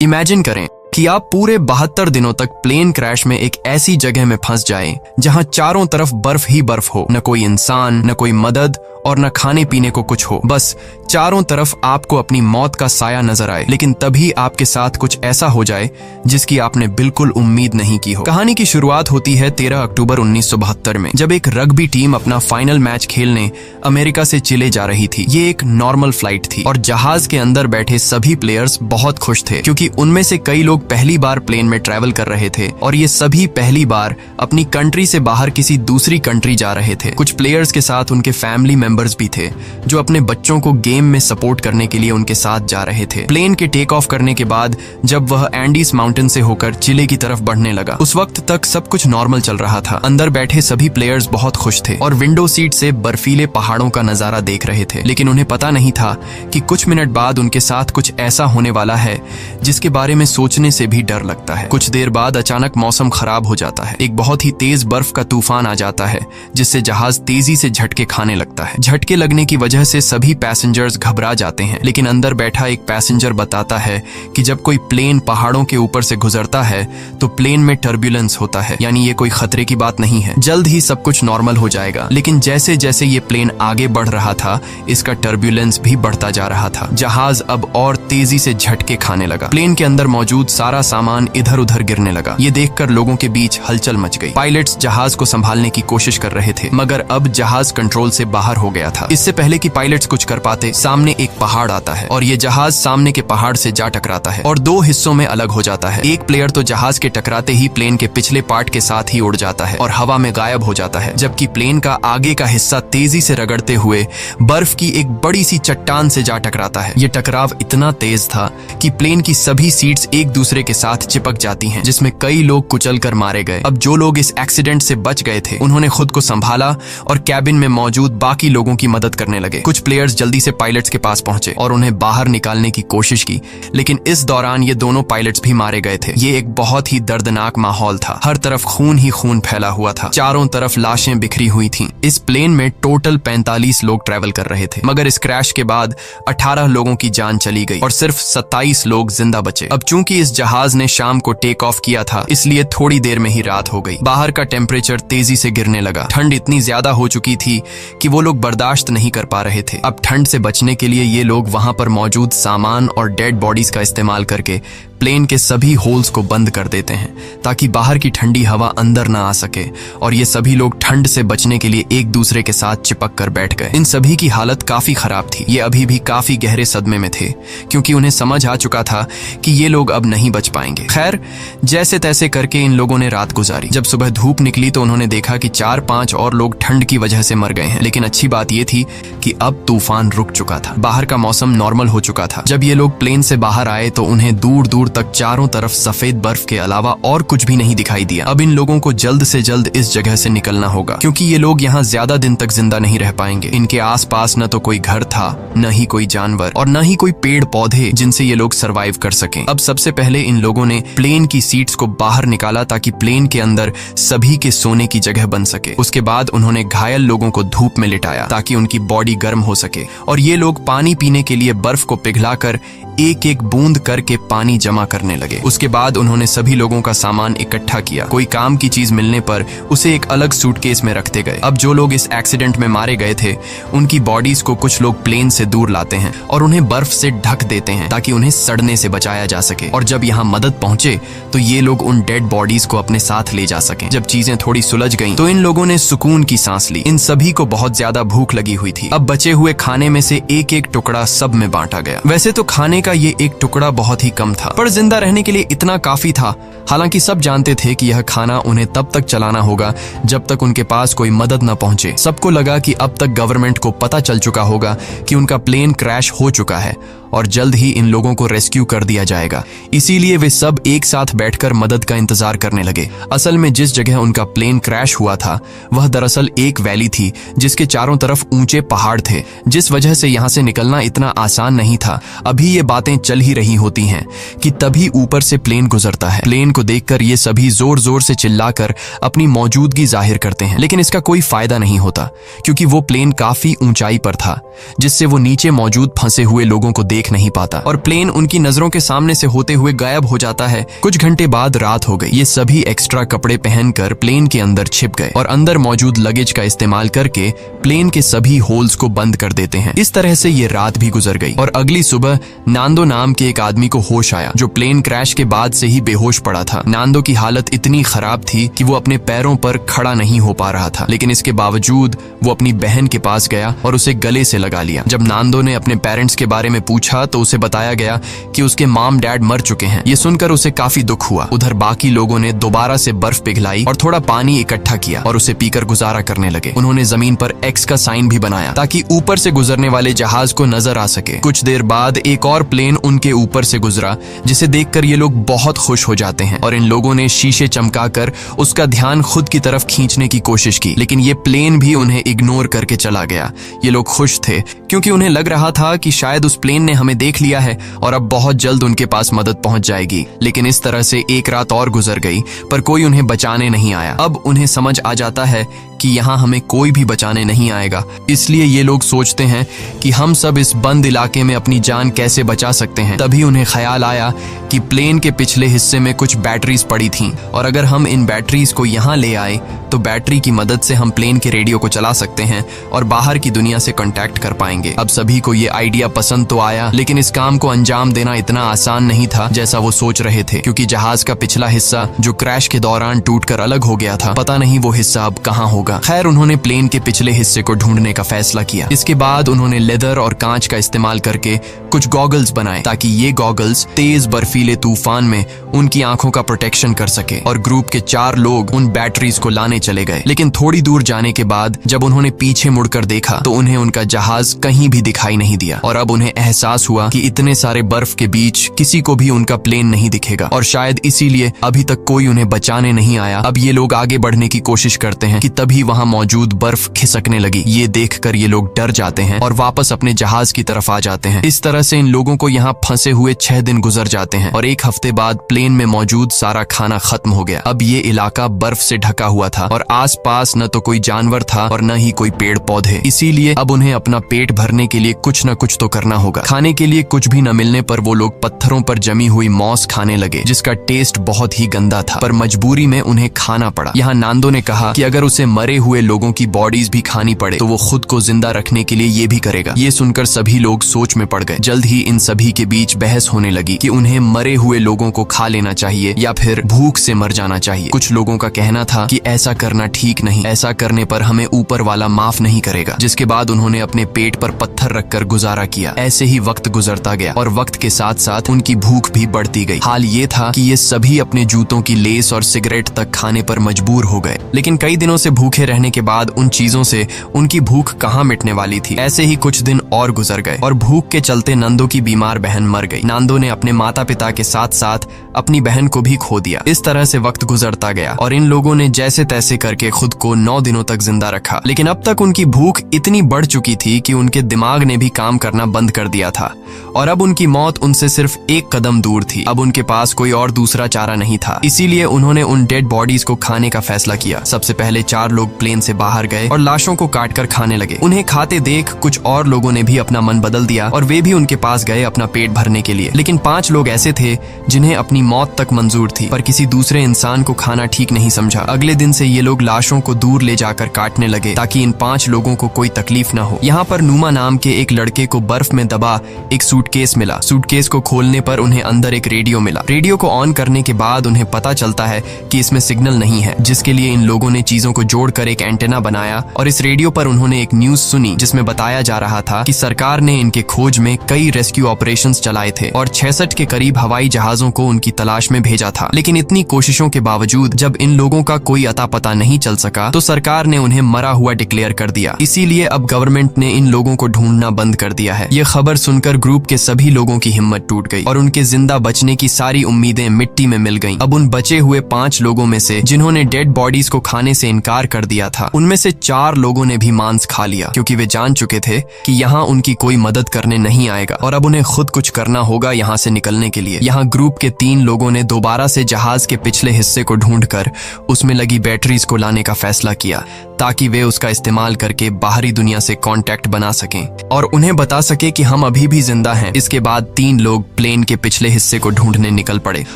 Imagine करें कि आप पूरे 72 दिनों तक प्लेन क्रैश में एक ऐसी जगह में फंस जाएं जहां चारों तरफ बर्फ ही बर्फ हो, न कोई इंसान, न कोई मदद और न खाने पीने को कुछ हो। बस चारों तरफ आपको अपनी मौत का साया नजर आए, लेकिन तभी आपके साथ कुछ ऐसा हो जाए जिसकी आपने बिल्कुल उम्मीद नहीं की हो। कहानी की शुरुआत होती है 13 अक्टूबर 1972 में, जब एक रग्बी टीम अपना फाइनल मैच खेलने अमेरिका से चिले जा रही थी। ये एक नॉर्मल फ्लाइट थी और जहाज के अंदर बैठे सभी प्लेयर्स बहुत खुश थे, क्योंकि उनमें से कई लोग पहली बार प्लेन में ट्रैवल कर रहे थे और ये सभी पहली बार अपनी कंट्री से बाहर किसी दूसरी कंट्री जा रहे थे। कुछ प्लेयर्स के साथ उनके फैमिली मेंबर्स भी थे जो अपने बच्चों को गेम में सपोर्ट करने के लिए उनके साथ जा रहे थे। प्लेन के टेक ऑफ करने के बाद जब वह एंडीज माउंटेन से होकर चिले की तरफ बढ़ने लगा, उस वक्त तक सब कुछ नॉर्मल चल रहा था। अंदर बैठे सभी प्लेयर्स बहुत खुश थे और विंडो सीट से बर्फीले पहाड़ों का नजारा देख रहे थे, लेकिन उन्हें पता नहीं था कि कुछ मिनट बाद उनके साथ कुछ ऐसा होने वाला है जिसके बारे में सोचने से भी डर लगता है। कुछ देर बाद अचानक मौसम खराब हो जाता है। एक बहुत ही तेज बर्फ का तूफान आ जाता है जिससे जहाज तेजी से झटके खाने लगता है। झटके लगने की वजह से सभी पैसेंजर्स घबरा जाते हैं, लेकिन अंदर बैठा एक पैसेंजर बताता है कि जब कोई प्लेन पहाड़ों के ऊपर से गुजरता है तो प्लेन में टर्बुलेंस होता है, यानी ये कोई खतरे की बात नहीं है, जल्द ही सब कुछ नॉर्मल हो जाएगा। लेकिन जैसे जैसे ये प्लेन आगे बढ़ रहा था, इसका टर्बुलेंस भी बढ़ता जा रहा था। जहाज अब और तेजी से झटके खाने लगा। प्लेन के अंदर मौजूद सारा सामान इधर उधर गिरने लगा। ये देखकर लोगों के बीच हलचल मच गई। पायलट्स जहाज को संभालने की कोशिश कर रहे थे, मगर अब जहाज कंट्रोल से बाहर हो गया था। इससे पहले कि पायलट्स कुछ कर पाते, सामने एक पहाड़ आता है और ये जहाज सामने के पहाड़ से जा टकराता है और दो हिस्सों में अलग हो जाता है। एक प्लेयर तो जहाज के टकराते ही प्लेन के पिछले पार्ट के साथ ही उड़ जाता है और हवा में गायब हो जाता है, जबकि प्लेन का आगे का हिस्सा तेजी से रगड़ते हुए बर्फ की एक बड़ी सी चट्टान से जा टकराता है। ये टकराव इतना तेज था कि प्लेन की सभी सीट्स एक दूसरे के साथ चिपक जाती हैं, जिसमें कई लोग कुचल कर मारे गए। अब जो लोग इस एक्सीडेंट से बच गए थे, उन्होंने खुद को संभाला और कैबिन में मौजूद बाकी लोगों की मदद करने लगे। कुछ प्लेयर्स जल्दी से पायलट्स के पास पहुंचे और उन्हें बाहर निकालने की कोशिश की, लेकिन इस दौरान ये दोनों पायलट्स भी मारे गए थे। ये एक बहुत ही दर्दनाक माहौल था। हर तरफ खून ही खून फैला हुआ था। चारों तरफ लाशें बिखरी हुई थीं। इस प्लेन में टोटल 45 लोग ट्रैवल कर रहे थे, मगर इस क्रैश के बाद 18 लोगों की जान चली गई और सिर्फ 27 लोग जिंदा बचे। अब चूंकि इस जहाज ने शाम को टेक ऑफ किया था, इसलिए थोड़ी देर में ही रात हो गई। बाहर का टेम्परेचर तेजी से गिरने लगा। ठंड इतनी ज्यादा हो चुकी थी कि वो लोग बर्दाश्त नहीं कर पा रहे थे। अब ठंड से बचने के लिए ये लोग वहां पर मौजूद सामान और डेड बॉडीज का इस्तेमाल करके प्लेन के सभी होल्स को बंद कर देते हैं ताकि बाहर की ठंडी हवा अंदर ना आ सके, और ये सभी लोग ठंड से बचने के लिए एक दूसरे के साथ चिपक कर बैठ गए। इन सभी की हालत काफी खराब थी। ये अभी भी काफी गहरे सदमे में थे, क्योंकि उन्हें समझ आ चुका था कि ये लोग अब नहीं बच पाएंगे। खैर, जैसे तैसे करके इन लोगों ने रात गुजारी। जब सुबह धूप निकली तो उन्होंने देखा कि 4-5 और लोग ठंड की वजह से मर गए हैं, लेकिन अच्छी बात यह थी कि अब तूफान रुक चुका था। बाहर का मौसम नॉर्मल हो चुका था। जब ये लोग प्लेन से बाहर आए तो उन्हें दूर दूर तक चारों तरफ सफेद बर्फ के अलावा और कुछ भी नहीं दिखाई दिया। अब इन लोगों को जल्द से जल्द इस जगह से निकलना होगा, क्योंकि ये लोग यहाँ ज्यादा दिन तक जिंदा नहीं रह पाएंगे। इनके आसपास न तो कोई घर था, न ही कोई जानवर और न ही कोई पेड़ पौधे जिनसे ये लोग सरवाइव कर सकें। अब सबसे पहले इन लोगों ने प्लेन की सीट्स को बाहर निकाला ताकि प्लेन के अंदर सभी के सोने की जगह बन सके। उसके बाद उन्होंने घायल लोगों को धूप में लिटाया ताकि उनकी बॉडी गर्म हो सके, और ये लोग पानी पीने के लिए बर्फ को पिघलाकर एक एक बूंद करके पानी जमा करने लगे। उसके बाद उन्होंने सभी लोगों का सामान इकट्ठा किया। कोई काम की चीज मिलने पर उसे एक अलग सूटकेस में रखते गए। अब जो लोग इस एक्सीडेंट में मारे गए थे, उनकी बॉडीज को कुछ लोग प्लेन से दूर लाते हैं और उन्हें बर्फ से ढक देते हैं ताकि उन्हें सड़ने से बचाया जा सके। और जब यहाँ मदद पहुंचे तो ये लोग उन डेड बॉडीज को अपने साथ ले जा सके। जब चीजें थोड़ी सुलझ गईं, तो इन लोगों ने सुकून की सांस ली। इन सभी को बहुत ज्यादा भूख लगी हुई थी। अब बचे हुए खाने में से एक एक टुकड़ा सब में बांटा गया। वैसे तो खाने का ये एक टुकड़ा बहुत ही कम था, पर जिंदा रहने के लिए इतना काफी था। हालांकि सब जानते थे कि यह खाना उन्हें तब तक चलाना होगा जब तक उनके पास कोई मदद न पहुंचे। सबको लगा कि अब तक गवर्नमेंट को पता चल चुका होगा कि उनका प्लेन क्रैश हो चुका है और जल्द ही इन लोगों को रेस्क्यू कर दिया जाएगा। इसीलिए वे सब एक साथ बैठकर मदद का इंतजार करने लगे। असल में जिस जगह उनका प्लेन क्रैश हुआ था, वह दरअसल एक वैली थी जिसके चारों तरफ ऊंचे पहाड़ थे, जिस वजह से यहाँ से निकलना इतना आसान नहीं था। अभी ये बातें चल ही रही होती हैं कि तभी ऊपर से प्लेन गुजरता है। प्लेन को देखकर ये सभी जोर जोर से चिल्लाकर अपनी मौजूदगी जाहिर करते हैं, लेकिन इसका कोई फायदा नहीं होता, क्योंकि वो प्लेन काफी ऊंचाई पर था, जिससे वो नीचे मौजूद फंसे हुए लोगों को देख नहीं पाता और प्लेन उनकी नजरों के सामने से होते हुए गायब हो जाता है। कुछ घंटे बाद रात हो गई। ये सभी एक्स्ट्रा कपड़े पहनकर प्लेन के अंदर छिप गए और अंदर मौजूद लगेज का इस्तेमाल करके प्लेन के सभी होल्स को बंद कर देते हैं। इस तरह से ये रात भी गुजर गई और अगली सुबह नांदो नाम के एक आदमी को होश आया जो प्लेन क्रैश के बाद से ही बेहोश पड़ा था। नांदो की हालत इतनी खराब थी कि वो अपने पैरों पर खड़ा नहीं हो पा रहा था, लेकिन इसके बावजूद वो अपनी बहन के पास गया और उसे गले से लगा लिया। जब नांदो ने अपने पेरेंट्स के बारे में पूछा तो उसे बताया गया कि उसके मॉम डैड मर चुके हैं। ये सुनकर उसे काफी दुख हुआ। उधर बाकी लोगों ने दोबारा से बर्फ पिघलाई और थोड़ा पानी इकट्ठा किया और उसे पीकर गुजारा करने लगे। उन्होंने जमीन पर एक्स का साइन भी बनाया ताकि ऊपर से गुजरने वाले जहाज को नजर आ सके। कुछ देर बाद एक और प्लेन उनके ऊपर से गुजरा जिसे देखकर ये लोग बहुत खुश हो जाते हैं और इन लोगों ने शीशे चमकाकर उसका ध्यान खुद की तरफ खींचने की कोशिश की, लेकिन ये प्लेन भी उन्हें इग्नोर करके चला गया। ये लोग खुश थे क्योंकि उन्हें लग रहा था कि शायद उस प्लेन ने हमें देख लिया है और अब बहुत जल्द उनके पास मदद पहुंच जाएगी। लेकिन इस तरह से एक रात और गुजर गई पर कोई उन्हें बचाने नहीं आया। अब उन्हें समझ आ जाता है कि यहाँ हमें कोई भी बचाने नहीं आएगा, इसलिए ये लोग सोचते हैं कि हम सब इस बंद इलाके में अपनी जान कैसे बचा सकते हैं। तभी उन्हें ख्याल आया कि प्लेन के पिछले हिस्से में कुछ बैटरीज पड़ी थीं और अगर हम इन बैटरीज को यहाँ ले आए तो बैटरी की मदद से हम प्लेन के रेडियो को चला सकते हैं और बाहर की दुनिया से कांटेक्ट कर पाएंगे। अब सभी को ये आइडिया पसंद तो आया, लेकिन इस काम को अंजाम देना इतना आसान नहीं था जैसा वो सोच रहे थे, क्योंकि जहाज का पिछला हिस्सा जो क्रैश के दौरान टूटकर अलग हो गया था, पता नहीं वो हिस्सा अब कहाँ होगा। खैर, उन्होंने प्लेन के पिछले हिस्से को ढूंढने का फैसला किया। इसके बाद उन्होंने लेदर और कांच का इस्तेमाल करके कुछ गॉगल्स बनाए ताकि ये गॉगल्स तेज बर्फीले तूफान में उनकी आंखों का प्रोटेक्शन कर सके। और ग्रुप के 4 लोग उन बैटरीज को लाने चले गए, लेकिन थोड़ी दूर जाने के बाद जब उन्होंने पीछे मुड़कर देखा तो उन्हें उनका जहाज कहीं भी दिखाई नहीं दिया और अब उन्हें एहसास हुआ कि इतने सारे बर्फ के बीच किसी को भी उनका प्लेन नहीं दिखेगा और शायद इसीलिए अभी तक कोई उन्हें बचाने नहीं आया। अब ये लोग आगे बढ़ने की कोशिश करते हैं कि तभी वहां मौजूद बर्फ खिसकने लगी। ये देखकर ये लोग डर जाते हैं और वापस अपने जहाज की तरफ आ जाते हैं। इस तरह से इन लोगों को यहाँ फंसे हुए 6 दिन गुजर जाते हैं और 1 हफ्ते बाद प्लेन में मौजूद सारा खाना खत्म हो गया। अब ये इलाका बर्फ से ढका हुआ था और आसपास न तो कोई जानवर था और न ही कोई पेड़ पौधे, इसीलिए अब उन्हें अपना पेट भरने के लिए कुछ न कुछ तो करना होगा। खाने के लिए कुछ भी न मिलने पर वो लोग पत्थरों पर जमी हुई मॉस खाने लगे, जिसका टेस्ट बहुत ही गंदा था, पर मजबूरी में उन्हें खाना पड़ा। यहाँ नांदो ने कहा कि अगर उसे मरे हुए लोगों की बॉडीज भी खानी पड़े तो वो खुद को जिंदा रखने के लिए ये भी करेगा। ये सुनकर सभी लोग सोच में पड़ गए। जल्द ही इन सभी के बीच बहस होने लगी कि उन्हें मरे हुए लोगों को खा लेना चाहिए या फिर भूख से मर जाना चाहिए। कुछ लोगों का कहना था कि ऐसा करना ठीक नहीं, ऐसा करने पर हमें ऊपर वाला माफ नहीं करेगा। जिसके बाद उन्होंने अपने पेट पर पत्थर रखकर गुजारा किया। ऐसे ही वक्त गुजरता गया और वक्त के साथ साथ उनकी भूख भी बढ़ती गई। हाल ये था कि ये सभी अपने जूतों की लेस और सिगरेट तक खाने पर मजबूर हो गए, लेकिन कई दिनों से भूखे रहने के बाद उन चीजों से उनकी भूख कहाँ मिटने वाली थी। ऐसे ही कुछ दिन और गुजर गए और भूख के चलते नंदो की बीमार बहन मर गई। नांदो ने अपने माता पिता के साथ साथ अपनी बहन को भी खो दिया। इस तरह से वक्त गुजरता गया और इन लोगों ने जैसे तैसे करके खुद को 9 दिनों तक जिंदा रखा, लेकिन अब तक उनकी भूख इतनी बढ़ चुकी थी कि उनके दिमाग ने भी काम करना बंद कर दिया था और अब उनकी मौत उनसे सिर्फ 1 कदम दूर थी। अब उनके पास कोई और दूसरा चारा नहीं था, इसीलिए उन्होंने उन डेड बॉडीज को खाने का फैसला किया। सबसे पहले 4 लोग प्लेन से बाहर गए और लाशों को काटकर खाने लगे। उन्हें खाते देख कुछ और लोगों ने भी अपना मन बदल दिया और वे भी उनके पास गए अपना पेट भरने के लिए। लेकिन 5 लोग ऐसे थे जिन्हें अपनी मौत तक मंजूर थी, पर किसी दूसरे इंसान को खाना ठीक नहीं समझा। अगले दिन से ये लोग लाशों को दूर ले जाकर काटने लगे ताकि इन 5 लोगों को कोई तकलीफ न हो। यहाँ पर नुमा नाम के एक लड़के को बर्फ में दबा एक सूटकेस मिला। सूटकेस को खोलने पर उन्हें अंदर एक रेडियो मिला। रेडियो को ऑन करने के बाद उन्हें पता चलता है कि इसमें सिग्नल नहीं है, जिसके लिए इन लोगों ने चीजों को जोड़कर एक एंटेना बनाया और इस रेडियो पर उन्होंने एक न्यूज सुनी जिसमें बताया जा रहा था कि सरकार ने इनके खोज में कई रेस्क्यू ऑपरेशंस चलाए थे और 66 के करीब हवाई जहाजों को उनकी तलाश में भेजा था। लेकिन इतनी कोशिशों के बावजूद जब इन लोगों का कोई अता पता नहीं चल सका तो सरकार ने उन्हें मरा हुआ डिक्लेयर कर दिया। इसीलिए अब गवर्नमेंट ने इन लोगों को ढूंढना बंद कर दिया है। ये खबर सुनकर ग्रुप के सभी लोगों की हिम्मत टूट गई और उनके जिंदा बचने की सारी उम्मीदें मिट्टी में मिल गईं। अब उन बचे हुए 5 लोगों में से जिन्होंने डेड बॉडीज को खाने से इनकार कर दिया था, उनमें से 4 लोगों ने भी मांस खा लिया, क्योंकि वे जान चुके थे कि यहाँ उनकी कोई मदद करने नहीं आएगा और अब उन्हें खुद कुछ करना होगा यहाँ से निकलने के लिए। जाएंगे। यहाँ ग्रुप के 3 लोगों ने दोबारा से जहाज के पिछले हिस्से को ढूंढकर उसमें लगी बैटरीज को लाने का फैसला किया ताकि वे उसका इस्तेमाल करके बाहरी दुनिया से कांटेक्ट बना सकें और उन्हें बता सके कि हम अभी भी जिंदा हैं। इसके बाद 3 लोग प्लेन के पिछले हिस्से को ढूंढने निकल पड़े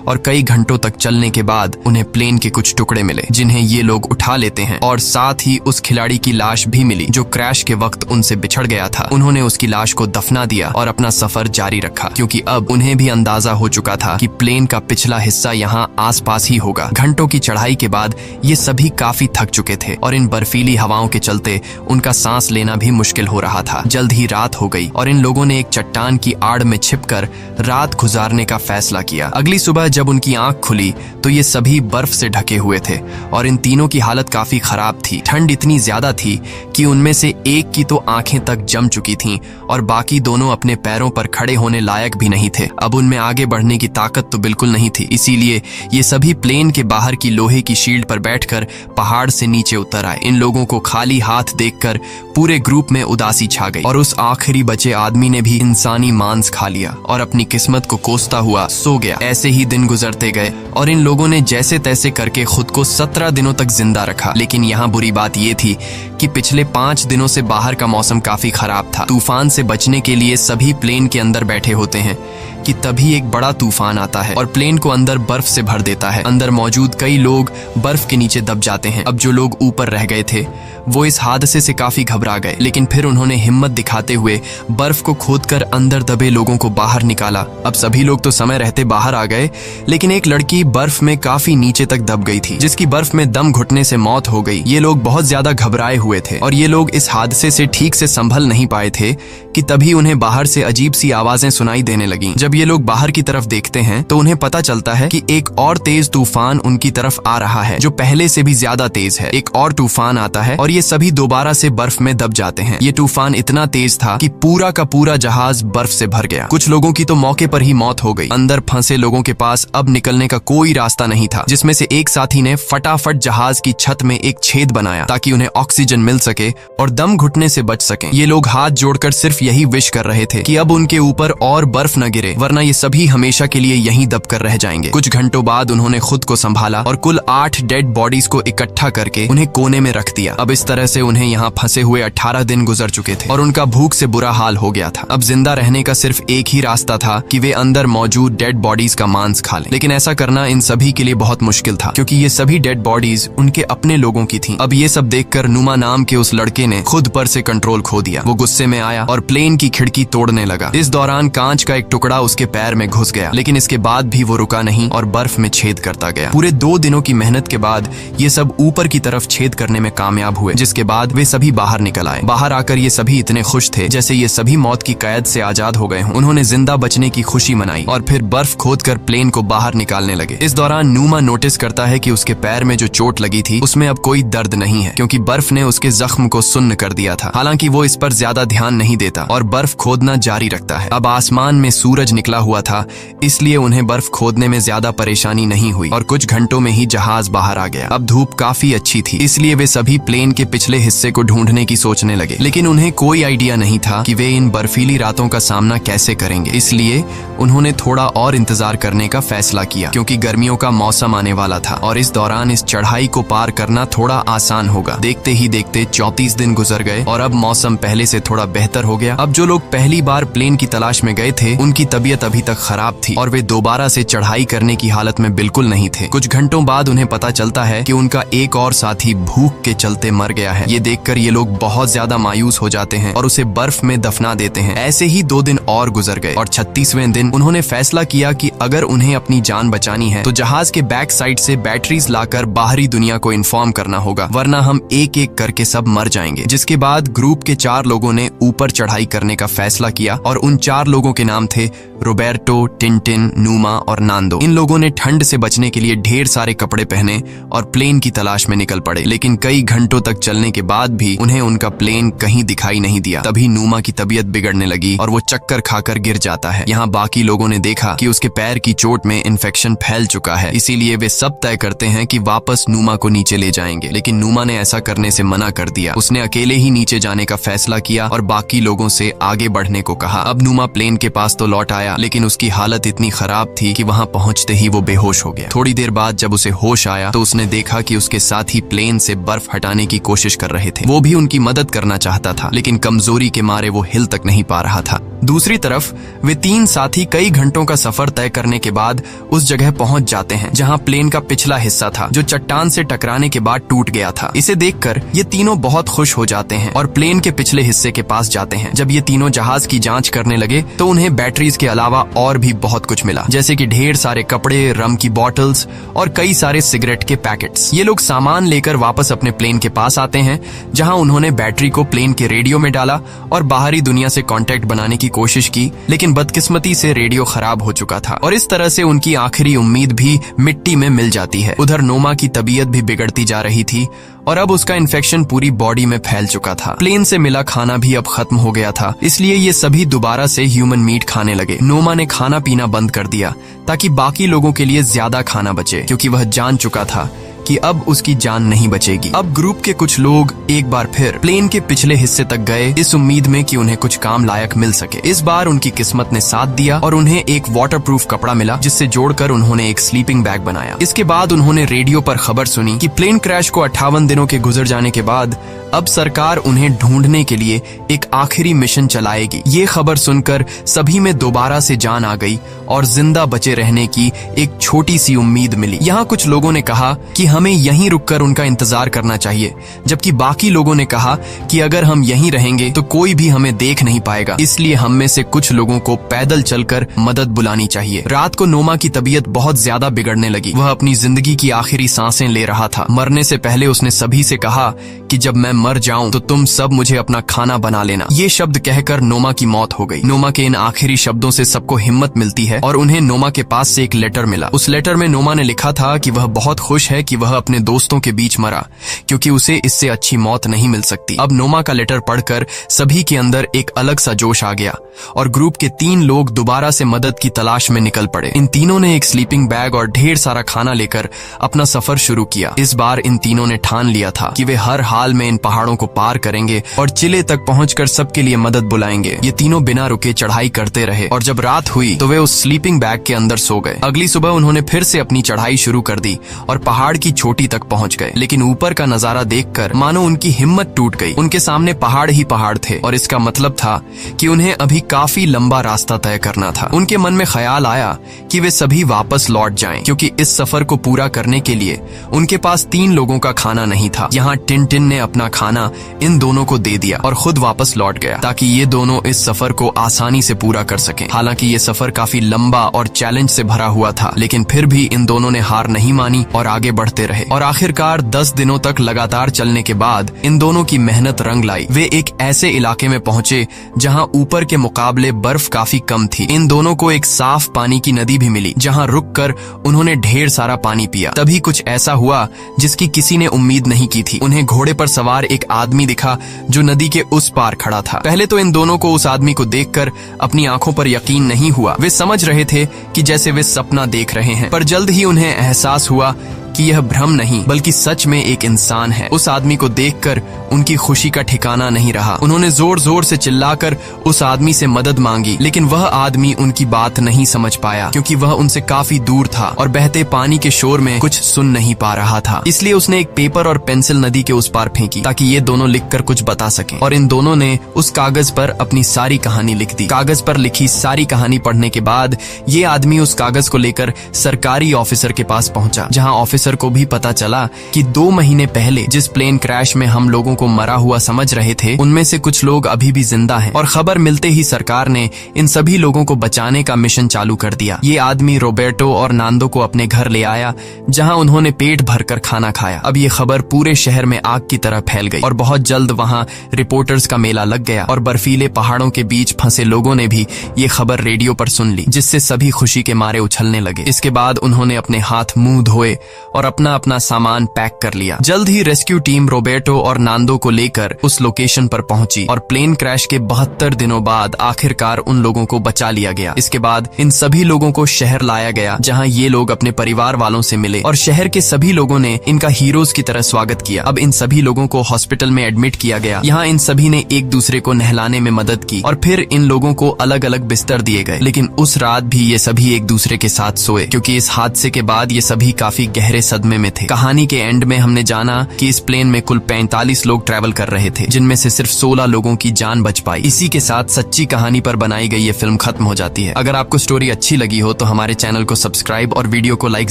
और कई घंटों तक चलने के बाद उन्हें प्लेन के कुछ टुकड़े मिले जिन्हें ये लोग उठा लेते हैं और साथ ही उस खिलाड़ी की लाश भी मिली जो क्रैश के वक्त उनसे बिछड़ गया था। उन्होंने उसकी लाश को दफना दिया और अपना सफर जारी रखा क्योंकि अब उन्हें भी अंदाजा हो चुका था कि प्लेन का पिछला हिस्सा यहाँ आसपास ही होगा। घंटों की चढ़ाई के बाद ये सभी काफी थक चुके थे और इन बर्फीली हवाओं के चलते उनका सांस लेना भी मुश्किल हो रहा था। जल्द ही रात हो गई और इन लोगों ने एक चट्टान की आड़ में छिपकर रात गुजारने का फैसला किया। अगली सुबह जब उनकी आंख खुली तो ये सभी बर्फ से ढके हुए थे और इन तीनों की हालत काफी खराब थी। ठंड इतनी ज्यादा थी कि उनमें से एक की तो आंखें तक जम चुकी थीं और बाकी दोनों अपने पैरों पर खड़े होने लायक भी नहीं थे। अब उनमें आगे बढ़ने की ताकत तो बिल्कुल नहीं थी, इसीलिए ये सभी प्लेन के बाहर की लोहे की शील्ड पर बैठकर पहाड़ से नीचे उतर आए। इन लोगों को खाली हाथ देखकर पूरे ग्रुप में उदासी छा गई और उस आखिरी बचे आदमी ने भी इंसानी मांस खा लिया और अपनी किस्मत को कोसता हुआ सो गया। ऐसे ही दिन गुजरते गए और इन लोगों ने जैसे तैसे करके खुद को 17 दिनों तक जिंदा रखा। लेकिन यहाँ बुरी बात ये थी कि पिछले 5 दिनों से बाहर का मौसम काफी खराब था। तूफान से बचने के लिए सभी प्लेन के अंदर बैठे होते हैं कि तभी एक बड़ा तूफान आता है और प्लेन को अंदर बर्फ से भर देता है। अंदर मौजूद कई लोग बर्फ के नीचे दब जाते हैं। अब जो लोग ऊपर रह गए थे वो इस हादसे से काफी घबरा गए, लेकिन फिर उन्होंने हिम्मत दिखाते हुए बर्फ को खोदकर अंदर दबे लोगों को बाहर निकाला। अब सभी लोग तो समय रहते बाहर आ गए, लेकिन एक लड़की बर्फ में काफी नीचे तक दब गई थी जिसकी बर्फ में दम घुटने से मौत हो गई। ये लोग बहुत ज्यादा घबराए हुए थे और ये लोग इस हादसे से ठीक से संभल नहीं पाए थे कि तभी उन्हें बाहर से अजीब सी आवाजें सुनाई देने लगीं। जब ये लोग बाहर की तरफ देखते हैं तो उन्हें पता चलता है कि एक और तेज तूफान उनकी तरफ आ रहा है जो पहले से भी ज्यादा तेज है। एक और तूफान आता है और ये सभी दोबारा से बर्फ में दब जाते हैं। ये तूफान इतना तेज था कि पूरा का पूरा जहाज बर्फ से भर गया। कुछ लोगों की तो मौके पर ही मौत हो गई। अंदर फंसे लोगों के पास अब निकलने का कोई रास्ता नहीं था, जिसमें से एक साथी ने फटाफट जहाज की छत में एक छेद बनाया ताकि उन्हें ऑक्सीजन मिल सके और दम घुटने से बच सकें। ये लोग हाथ जोड़कर सिर्फ यही विश कर रहे थे कि अब उनके ऊपर और बर्फ न गिरे, वरना ये सभी हमेशा के लिए यहीं दबकर रह जाएंगे। कुछ घंटों बाद उन्होंने खुद को संभाला और कुल 8 डेड बॉडीज को इकट्ठा करके उन्हें कोने में रख दिया। अब इस तरह से उन्हें यहाँ फंसे हुए 18 दिन गुजर चुके थे और उनका भूख से बुरा हाल हो गया था। अब जिंदा रहने का सिर्फ एक ही रास्ता था कि वे अंदर मौजूद डेड बॉडीज का मांस खा लें। लेकिन ऐसा करना इन सभी के लिए बहुत मुश्किल था क्योंकि ये सभी डेड बॉडीज उनके अपने लोगों की थीं। अब ये सब देखकर नुमा नाम के उस लड़के ने खुद पर से कंट्रोल खो दिया। वो गुस्से में आया और प्लेन की खिड़की तोड़ने लगा। इस दौरान कांच का एक टुकड़ा उसके पैर में घुस गया, लेकिन इसके बाद भी वो रुका नहीं और बर्फ में छेद करता गया। पूरे 2 दिनों की मेहनत के बाद ये सब ऊपर की तरफ छेद करने में कामयाब हुए, जिसके बाद वे सभी बाहर निकल आए। बाहर आकर ये सभी इतने खुश थे जैसे ये सभी मौत की कैद से आजाद हो गए हों। उन्होंने जिंदा बचने की खुशी मनाई और फिर बर्फ खोदकर प्लेन को बाहर निकालने लगे। इस दौरान नुमा नोटिस करता है कि उसके पैर में जो चोट लगी थी उसमें अब कोई दर्द नहीं है क्योंकि बर्फ ने उसके जख्म को सुन्न कर दिया था। हालांकि वो इस पर ज्यादा ध्यान नहीं देता और बर्फ खोदना जारी रखता है। अब आसमान में सूरज निकला हुआ था, इसलिए उन्हें बर्फ खोदने में ज्यादा परेशानी नहीं हुई और कुछ घंटों में ही जहाज बाहर आ गया। अब धूप काफी अच्छी थी, इसलिए वे सभी प्लेन के पिछले हिस्से को ढूंढने की सोचने लगे, लेकिन उन्हें कोई आइडिया नहीं था कि वे इन बर्फीली रातों का सामना कैसे करेंगे। इसलिए उन्होंने थोड़ा और इंतजार करने का फैसला किया क्योंकि गर्मियों का मौसम आने वाला था और इस दौरान इस चढ़ाई को पार करना थोड़ा आसान होगा। देखते ही देखते 34 दिन गुजर गए और अब मौसम पहले से थोड़ा बेहतर हो गया। अब जो लोग पहली बार प्लेन की तलाश में गए थे उनकी तबीयत अभी तक खराब थी और वे दोबारा से चढ़ाई करने की हालत में बिल्कुल नहीं थे। कुछ घंटों बाद उन्हें पता चलता है कि उनका एक और साथी भूख के चलते मर गया है। ये देखकर ये लोग बहुत ज्यादा मायूस हो जाते हैं और उसे बर्फ में दफना देते हैं। ऐसे ही 2 दिन और गुजर गए और 36वें दिन उन्होंने फैसला किया कि अगर उन्हें अपनी जान बचानी है तो जहाज के बैक साइड से बैटरीज लाकर बाहरी दुनिया को इन्फॉर्म करना होगा, वरना हम एक एक करके सब मर जाएंगे। जिसके बाद ग्रुप के 4 लोगों ने ऊपर चढ़ाई करने का फैसला किया और उन 4 लोगों के नाम थे रोबर्टो, टिंटिन, नुमा और नांदो। इन लोगों ने ठंड से बचने के लिए ढेर सारे कपड़े पहने और प्लेन की तलाश में निकल पड़े, लेकिन कई घंटों तक चलने के बाद भी उन्हें उनका प्लेन कहीं दिखाई नहीं दिया। तभी नुमा की तबीयत बिगड़ने लगी और वो चक्कर खाकर गिर जाता है। यहाँ बाकी लोगों ने देखा कि उसके पैर की चोट में इन्फेक्शन फैल चुका है, इसीलिए वे सब तय करते हैं कि वापस नुमा को नीचे ले जाएंगे, लेकिन नुमा ने ऐसा करने से मना कर दिया। उसने अकेले ही नीचे जाने का फैसला किया और बाकी लोगों से आगे बढ़ने को कहा। अब नुमा प्लेन के पास तो लौट आया, लेकिन उसकी हालत इतनी खराब थी कि वहां पहुंचते ही वो बेहोश हो गया। थोड़ी देर बाद जब उसे होश आया तो उसने देखा कि उसके साथी प्लेन से बर्फ हटाने की कोशिश कर रहे थे। वो भी उनकी मदद करना चाहता था, लेकिन कमजोरी के मारे वो हिल तक नहीं पा रहा था। दूसरी तरफ वे 3 साथी कई घंटों का सफर तय करने के बाद उस जगह पहुंच जाते हैं जहां प्लेन का पिछला हिस्सा था, जो चट्टान से टकराने के बाद टूट गया था। इसे देखकर ये तीनों बहुत खुश हो जाते हैं और प्लेन के पिछले हिस्से के पास जाते हैं। जब ये तीनों जहाज की जांच करने लगे तो उन्हें बैटरीज के अलावा और भी बहुत कुछ मिला, जैसे कि ढेर सारे कपड़े, रम की बॉटल्स और कई सारे सिगरेट के पैकेट्स। ये लोग सामान लेकर वापस अपने प्लेन के पास आते हैं, जहां उन्होंने बैटरी को प्लेन के रेडियो में डाला और बाहरी दुनिया से कांटेक्ट बनाने की कोशिश की, लेकिन बदकिस्मती से रेडियो खराब हो चुका था और इस तरह से उनकी आखिरी उम्मीद भी मिट्टी में मिल जाती है। उधर नोमा की तबीयत भी बिगड़ती जा रही थी और अब उसका इन्फेक्शन पूरी बॉडी में फैल चुका था। प्लेन से मिला खाना भी अब खत्म हो गया था, इसलिए ये सभी दोबारा से ह्यूमन मीट खाने लगे। नोमा ने खाना पीना बंद कर दिया ताकि बाकी लोगों के लिए ज्यादा खाना बचे, क्योंकि वह जान चुका था कि अब उसकी जान नहीं बचेगी। अब ग्रुप के कुछ लोग एक बार फिर प्लेन के पिछले हिस्से तक गए, इस उम्मीद में कि उन्हें कुछ काम लायक मिल सके। इस बार उनकी किस्मत ने साथ दिया और उन्हें एक वाटरप्रूफ कपड़ा मिला, जिससे जोड़कर उन्होंने एक स्लीपिंग बैग बनाया। इसके बाद उन्होंने रेडियो पर खबर सुनी कि प्लेन क्रैश को 58 दिनों के गुजर जाने के बाद अब सरकार उन्हें ढूंढने के लिए एक आखिरी मिशन चलाएगी। ये खबर सुनकर सभी में दोबारा से जान आ गई और जिंदा बचे रहने की एक छोटी सी उम्मीद मिली। यहाँ कुछ लोगों ने कहा कि हमें यहीं रुककर उनका इंतजार करना चाहिए, जबकि बाकी लोगों ने कहा कि अगर हम यहीं रहेंगे तो कोई भी हमें देख नहीं पाएगा, इसलिए हम में से कुछ लोगों को पैदल चलकर मदद बुलानी चाहिए। रात को नोमा की तबीयत बहुत ज्यादा बिगड़ने लगी। वह अपनी जिंदगी की आखिरी सांसें ले रहा था। मरने से पहले उसने सभी से कहा कि जब मैं मर जाऊं तो तुम सब मुझे अपना खाना बना लेना। ये शब्द कहकर नोमा की मौत हो गई। नोमा के इन आखिरी शब्दों से सबको हिम्मत मिलती है और उन्हें नोमा के पास से एक लेटर मिला। उस लेटर में नोमा ने लिखा था कि वह बहुत खुश है कि वह अपने दोस्तों के बीच मरा, क्योंकि उसे इससे अच्छी मौत नहीं मिल सकती। अब नोमा का लेटर पढ़कर सभी के अंदर एक अलग सा जोश आ गया और ग्रुप के 3 लोग दोबारा से मदद की तलाश में निकल पड़े। इन तीनों ने एक स्लीपिंग बैग और ढेर सारा खाना लेकर अपना सफर शुरू किया। इस बार इन तीनों ने ठान लिया था कि वे हर हाल में इन पहाड़ों को पार करेंगे और चिले तक पहुंचकर सबके लिए मदद बुलाएंगे। ये तीनों बिना रुके चढ़ाई करते रहे और जब रात हुई तो वे उस स्लीपिंग बैग के अंदर सो गए। अगली सुबह उन्होंने फिर से अपनी चढ़ाई शुरू कर दी और पहाड़ की चोटी तक पहुंच गए, लेकिन ऊपर का नजारा देखकर मानो उनकी हिम्मत टूट गई। उनके सामने पहाड़ ही पहाड़ थे और इसका मतलब था कि उन्हें अभी काफी लंबा रास्ता तय करना था। उनके मन में ख्याल आया कि वे सभी वापस लौट जाएं, क्योंकि इस सफर को पूरा करने के लिए उनके पास 3 लोगों का खाना नहीं था। यहाँ टिन ने अपना खाना इन दोनों को दे दिया और खुद वापस लौट गया, ताकि ये दोनों इस सफर को आसानी से पूरा कर सकें। हालांकि ये सफर काफी लंबा और चैलेंज से भरा हुआ था, लेकिन फिर भी इन दोनों ने हार नहीं मानी और आगे बढ़ते रहे। और आखिरकार 10 दिनों तक लगातार चलने के बाद इन दोनों की मेहनत रंग लाई। वे एक ऐसे इलाके में पहुंचे जहां ऊपर के मुकाबले बर्फ काफी कम थी। इन दोनों को एक साफ पानी की नदी भी मिली, जहां रुककर उन्होंने ढेर सारा पानी पिया। तभी कुछ ऐसा हुआ जिसकी किसी ने उम्मीद नहीं की थी। उन्हें घोड़े पर सवार एक आदमी दिखा जो नदी के उस पार खड़ा था। पहले तो इन दोनों को उस आदमी को देखकर अपनी आंखों पर यकीन नहीं हुआ। वे समझ रहे थे कि जैसे वे सपना देख रहे हैं, पर जल्द ही उन्हें एहसास हुआ कि यह भ्रम नहीं बल्कि सच में एक इंसान है। उस आदमी को देखकर उनकी खुशी का ठिकाना नहीं रहा। उन्होंने जोर जोर से चिल्लाकर उस आदमी से मदद मांगी, लेकिन वह आदमी उनकी बात नहीं समझ पाया, क्योंकि वह उनसे काफी दूर था और बहते पानी के शोर में कुछ सुन नहीं पा रहा था। इसलिए उसने एक पेपर और पेंसिल नदी के उस पार फेंकी ताकि ये दोनों लिखकर कुछ बता सकें। और इन दोनों ने उस कागज पर अपनी सारी कहानी लिख दी। कागज पर लिखी सारी कहानी पढ़ने के बाद ये आदमी उस कागज को लेकर सरकारी ऑफिसर के पास पहुंचा, जहां ऑफिसर को भी पता चला कि 2 महीने पहले जिस प्लेन क्रैश में हम लोगों को मरा हुआ समझ रहे थे, उनमें से कुछ लोग अभी भी जिंदा हैं। और खबर मिलते ही सरकार ने इन सभी लोगों को बचाने का मिशन चालू कर दिया। ये आदमी रोबर्टो और नांदो को अपने घर ले आया, जहां उन्होंने पेट भरकर खाना खाया। अब ये खबर पूरे शहर में आग की तरह फैल गई और बहुत जल्द वहां रिपोर्टर्स का मेला लग गया और बर्फीले पहाड़ों के बीच फंसे लोगों ने भी ये खबर रेडियो पर सुन ली, जिससे सभी खुशी के मारे उछलने लगे। इसके बाद उन्होंने अपने हाथ मुंह धोए और अपना अपना सामान पैक कर लिया। जल्द ही रेस्क्यू टीम रोबर्टो और नांदो को लेकर उस लोकेशन पर पहुंची और प्लेन क्रैश के 72 दिनों बाद आखिरकार उन लोगों को बचा लिया गया। इसके बाद इन सभी लोगों को शहर लाया गया जहां ये लोग अपने परिवार वालों से मिले और शहर के सभी लोगों ने इनका हीरोज की तरह स्वागत किया। अब इन सभी लोगों को हॉस्पिटल में एडमिट किया गया। यहाँ इन सभी ने एक दूसरे को नहलाने में मदद की और फिर इन लोगों को अलग अलग बिस्तर दिए गए। लेकिन उस रात भी ये सभी एक दूसरे के साथ सोए क्योंकि इस हादसे के बाद ये सभी काफी गहरे सदमे में थे। कहानी के एंड में हमने जाना कि इस प्लेन में कुल 45 लोग ट्रैवल कर रहे थे, जिनमें से सिर्फ 16 लोगों की जान बच पाई। इसी के साथ सच्ची कहानी पर बनाई गई ये फिल्म खत्म हो जाती है। अगर आपको स्टोरी अच्छी लगी हो तो हमारे चैनल को सब्सक्राइब और वीडियो को लाइक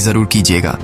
जरूर कीजिएगा।